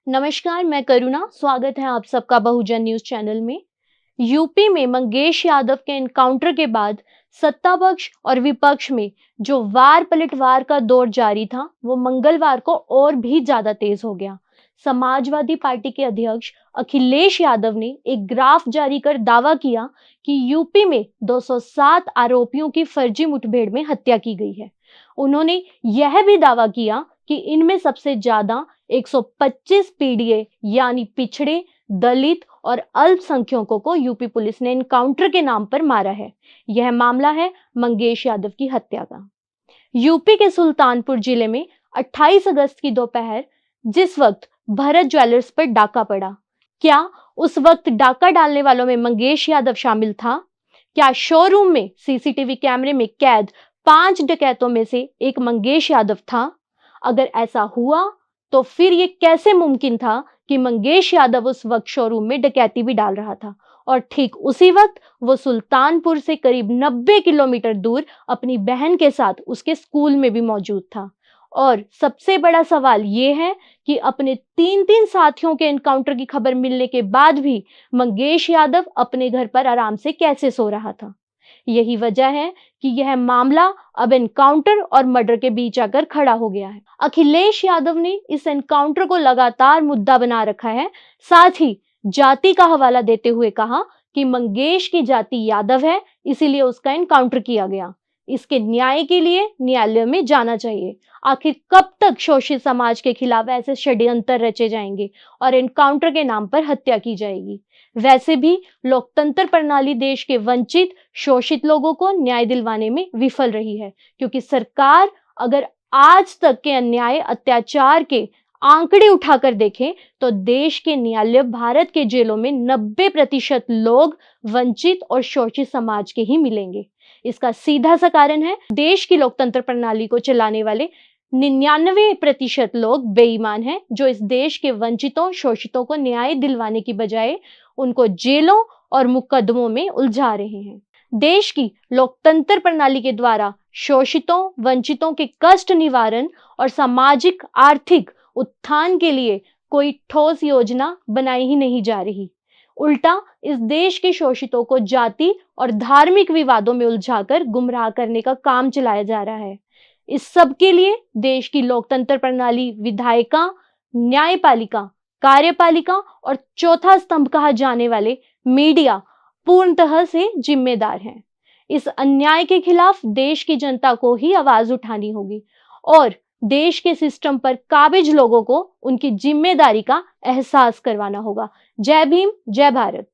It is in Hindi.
नमस्कार, मैं करुणा। स्वागत है आप सबका बहुजन न्यूज चैनल में। यूपी में मंगेश यादव के एनकाउंटर के बाद सत्ता पक्ष और विपक्ष में जो वार पलटवार का दौर जारी था, वो मंगलवार को और भी ज्यादा तेज हो गया। समाजवादी पार्टी के अध्यक्ष अखिलेश यादव ने एक ग्राफ जारी कर दावा किया कि यूपी में 207 आरोपियों की फर्जी मुठभेड़ में हत्या की गई है। उन्होंने यह भी दावा किया कि इनमें सबसे ज्यादा 125 पीडीए यानी पिछड़े, दलित और अल्पसंख्यकों को यूपी पुलिस ने एनकाउंटर के नाम पर मारा है। यह मामला है मंगेश यादव की हत्या का। यूपी के सुल्तानपुर जिले में 28 अगस्त की दोपहर जिस वक्त भरत ज्वेलर्स पर डाका पड़ा, क्या उस वक्त डाका डालने वालों में मंगेश यादव शामिल था? क्या शोरूम में सीसीटीवी कैमरे में कैद 5 डकैतों में से एक मंगेश यादव था? अगर ऐसा हुआ तो फिर ये कैसे मुमकिन था कि मंगेश यादव उस वक्त शोरूम में डकैती भी डाल रहा था और ठीक उसी वक्त वो सुल्तानपुर से करीब 90 किलोमीटर दूर अपनी बहन के साथ उसके स्कूल में भी मौजूद था। और सबसे बड़ा सवाल ये है कि अपने 3 साथियों के एनकाउंटर की खबर मिलने के बाद भी मंगेश यादव अपने घर पर आराम से कैसे सो रहा था। यही वजह है कि यह मामला अब एनकाउंटर और मर्डर के बीच आकर खड़ा हो गया है। अखिलेश यादव ने इस एनकाउंटर को लगातार मुद्दा बना रखा है, साथ ही जाति का हवाला देते हुए कहा कि मंगेश की जाति यादव है, इसीलिए उसका एनकाउंटर किया गया। इसके न्याय के लिए न्यायालय में जाना चाहिए। आखिर कब तक शोषित समाज के खिलाफ ऐसे षड्यंत्र रचे जाएंगे और एनकाउंटर के नाम पर हत्या की जाएगी? वैसे भी लोकतंत्र प्रणाली देश के वंचित, शोषित लोगों को न्याय दिलवाने में विफल रही है, क्योंकि सरकार अगर आज तक के अन्याय, अत्याचार के आंकड़े उठाकर देखें तो देश के न्यायालय, भारत के जेलों में 90% लोग वंचित और शोषित समाज के ही मिलेंगे। इसका सीधा सा कारण है देश की लोकतंत्र प्रणाली को चलाने वाले 99% लोग बेईमान हैं, जो इस देश के वंचितों, शोषितों को न्याय दिलवाने की बजाय उनको जेलों और मुकदमों में उलझा रहे हैं। देश की लोकतंत्र प्रणाली के द्वारा शोषितों, वंचितों के कष्ट निवारण और सामाजिक आर्थिक उत्थान के लिए कोई ठोस योजना बनाई ही नहीं जा रही। उल्टा इस देश के शोषितों को जाति और धार्मिक विवादों में उलझाकर गुमराह करने का काम चलाया जा रहा है। इस सब के लिए देश की लोकतंत्र प्रणाली, विधायिका, न्यायपालिका, कार्यपालिका और चौथा स्तंभ कहा जाने वाले मीडिया पूर्णतः से जिम्मेदार हैं। इस अन्याय के खिलाफ देश की जनता को ही आवाज उठानी होगी और देश के सिस्टम पर काबिज लोगों को उनकी जिम्मेदारी का एहसास करवाना होगा। जय भीम, जय भारत।